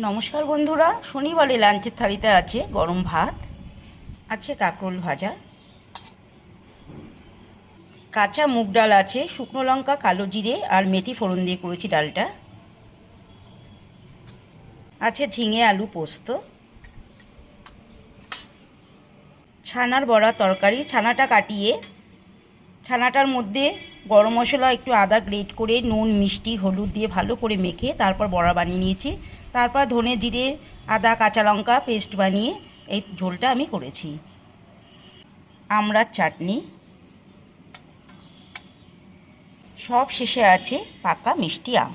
নমস্কার বন্ধুরা, শনিবারে লাঞ্চের থালিতে আছে গরম ভাত, আছে কাঁকরোল ভাজা, কাঁচা মুগ ডাল আছে, শুকনো লঙ্কা, কালো জিরে আর মেথি ফোড়ন দিয়ে করেছি ডালটা, আছে ঝিঙে আলু পোস্ত, ছানার বড়া তরকারি। ছানাটা কাটিয়ে ছানাটার মধ্যে গরম মশলা, একটু আদা গ্রেট করে, নুন, মিষ্টি, হলুদ দিয়ে ভালো করে মেখে তারপর বড়া বানিয়ে নিয়েছি। তারপর ধনে, জিরে, আদা, কাঁচা লঙ্কা পেস্ট বানিয়ে এই ঝোলটা আমি করেছি। আমড়ার চাটনি, সব শেষে আছে পাকা মিষ্টি আম।